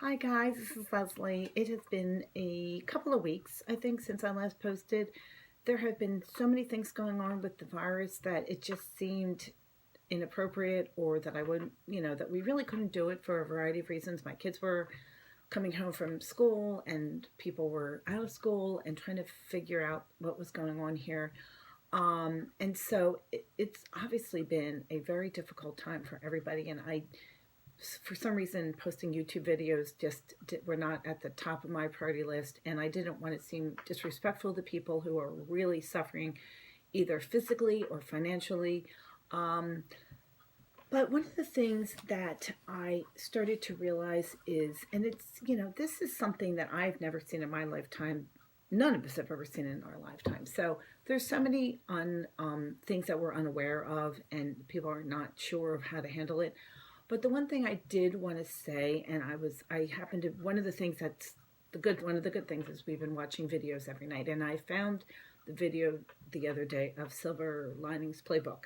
Hi guys, this is Leslie. It has been a couple of weeks, I think, since I last posted. There have been so many things going on with the virus that it just seemed inappropriate, or that I wouldn't, that we really couldn't do it for a variety of reasons. My kids were coming home from school and people were out of school and trying to figure out what was going on here. And so it's obviously been a very difficult time for everybody. And for some reason, posting YouTube videos were not at the top of my priority list, and I didn't want to seem disrespectful to people who are really suffering, either physically or financially. Um, but one of the things that I started to realize is, and this is something that I've never seen in my lifetime. None of us have ever seen it in our lifetime. So there's so many things that we're unaware of, and people are not sure of how to handle it. But the one thing I did want to say, and I happened to, one of the good things is we've been watching videos every night, and I found the video the other day of Silver Linings Playbook,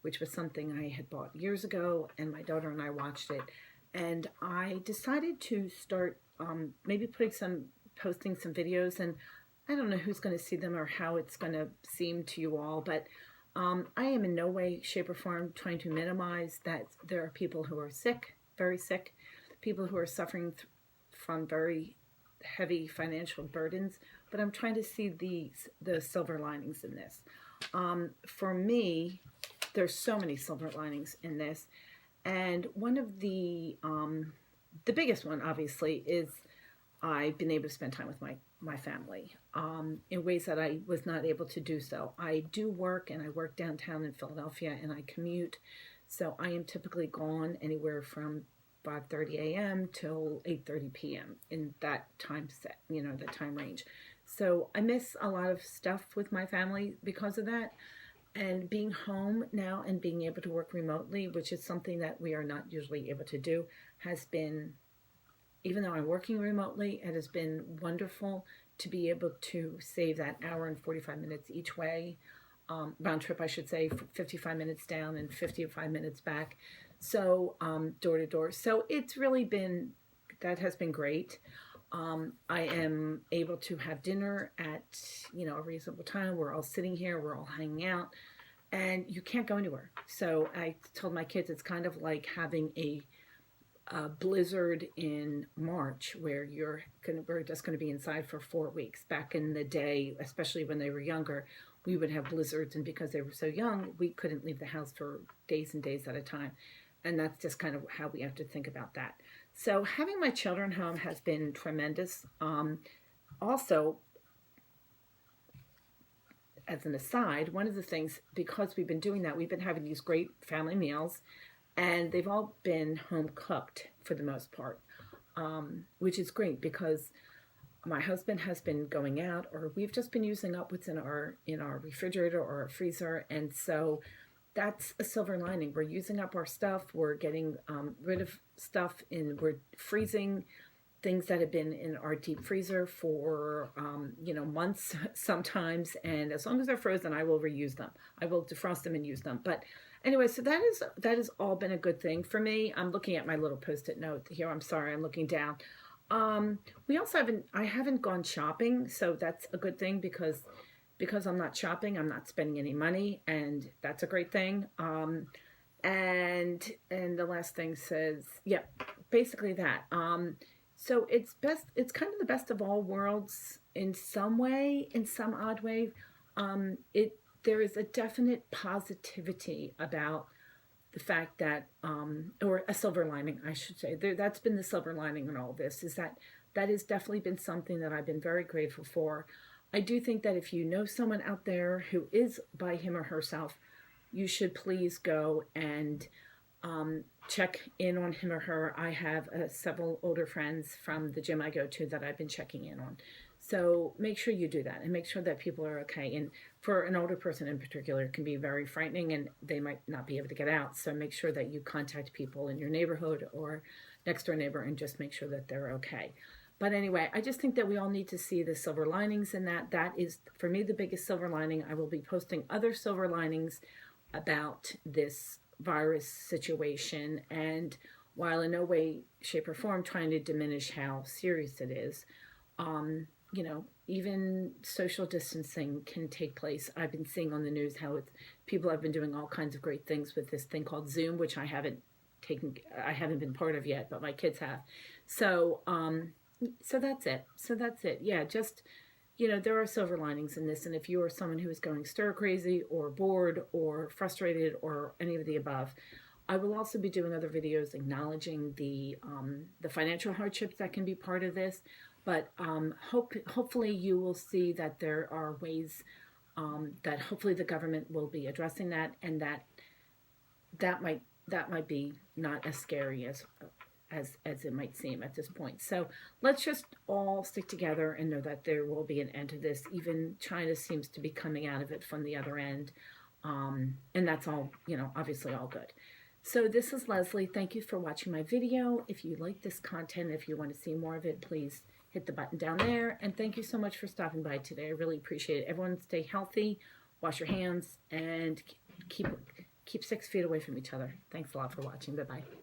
which was something I had bought years ago, and my daughter and I watched it, and I decided to start maybe posting some videos, and I don't know who's going to see them or how it's going to seem to you all, but I am in no way, shape, or form trying to minimize that there are people who are sick, very sick, people who are suffering from very heavy financial burdens, but I'm trying to see the silver linings in this. For me, there's so many silver linings in this, and one of the biggest one, obviously, is I've been able to spend time with my family in ways that I was not able to do so. I do work, and I work downtown in Philadelphia, and I commute. So I am typically gone anywhere from 5:30 a.m. till 8:30 p.m. in that time set, the time range. So I miss a lot of stuff with my family because of that. And being home now and being able to work remotely, which is something that we are not usually able to do, has been, even though I'm working remotely, it has been wonderful to be able to save that hour and 45 minutes each way, round trip, I should say, 55 minutes down and 55 minutes back, so door to door. So that has been great. I am able to have dinner at, a reasonable time. We're all sitting here, we're all hanging out, and you can't go anywhere. So I told my kids it's kind of like having a blizzard in March where we're just going to be inside for 4 weeks. Back in the day, especially when they were younger, we would have blizzards, and because they were so young, we couldn't leave the house for days and days at a time. And that's just kind of how we have to think about that. So having my children home has been tremendous. Also, as an aside, one of the things, because we've been doing that, we've been having these great family meals, and they've all been home cooked for the most part, which is great because my husband has been going out, or we've just been using up what's in our refrigerator or our freezer, and so that's a silver lining. We're using up our stuff. We're getting rid of stuff, and we're freezing things that have been in our deep freezer for months sometimes, and as long as they're frozen, I will reuse them. I will defrost them and use them. But anyway, so that has all been a good thing for me. I'm looking at my little post-it note here. I'm sorry, I'm looking down. I haven't gone shopping, so that's a good thing because I'm not shopping, I'm not spending any money, and that's a great thing. And the last thing says, yeah, basically that. So it's kind of the best of all worlds in some way, in some odd way. There is a definite positivity about the fact that, or a silver lining, I should say. That's been the silver lining in all this, is that has definitely been something that I've been very grateful for. I do think that if you know someone out there who is by him or herself, you should please go and check in on him or her. I have several older friends from the gym I go to that I've been checking in on. So make sure you do that and make sure that people are okay. And for an older person in particular, it can be very frightening and they might not be able to get out. So make sure that you contact people in your neighborhood or next door neighbor and just make sure that they're okay. But anyway, I just think that we all need to see the silver linings in that. That is, for me, the biggest silver lining. I will be posting other silver linings about this virus situation and while in no way, shape, or form trying to diminish how serious it is. You know, even social distancing can take place. I've been seeing on the news how people have been doing all kinds of great things with this thing called Zoom, which I haven't been part of yet, but my kids have. So, so that's it. So that's it. Yeah, just, you know, there are silver linings in this. And if you are someone who is going stir crazy or bored or frustrated or any of the above, I will also be doing other videos acknowledging the financial hardships that can be part of this. But hopefully you will see that there are ways that hopefully the government will be addressing that, and that might be not as scary as it might seem at this point. So let's just all stick together and know that there will be an end to this. Even China seems to be coming out of it from the other end, and that's all, you know, obviously all good. So this is Leslie. Thank you for watching my video. If you like this content, if you want to see more of it, please hit the button down there. And thank you so much for stopping by today. I really appreciate it. Everyone stay healthy, wash your hands, and keep 6 feet away from each other. Thanks a lot for watching. Bye-bye.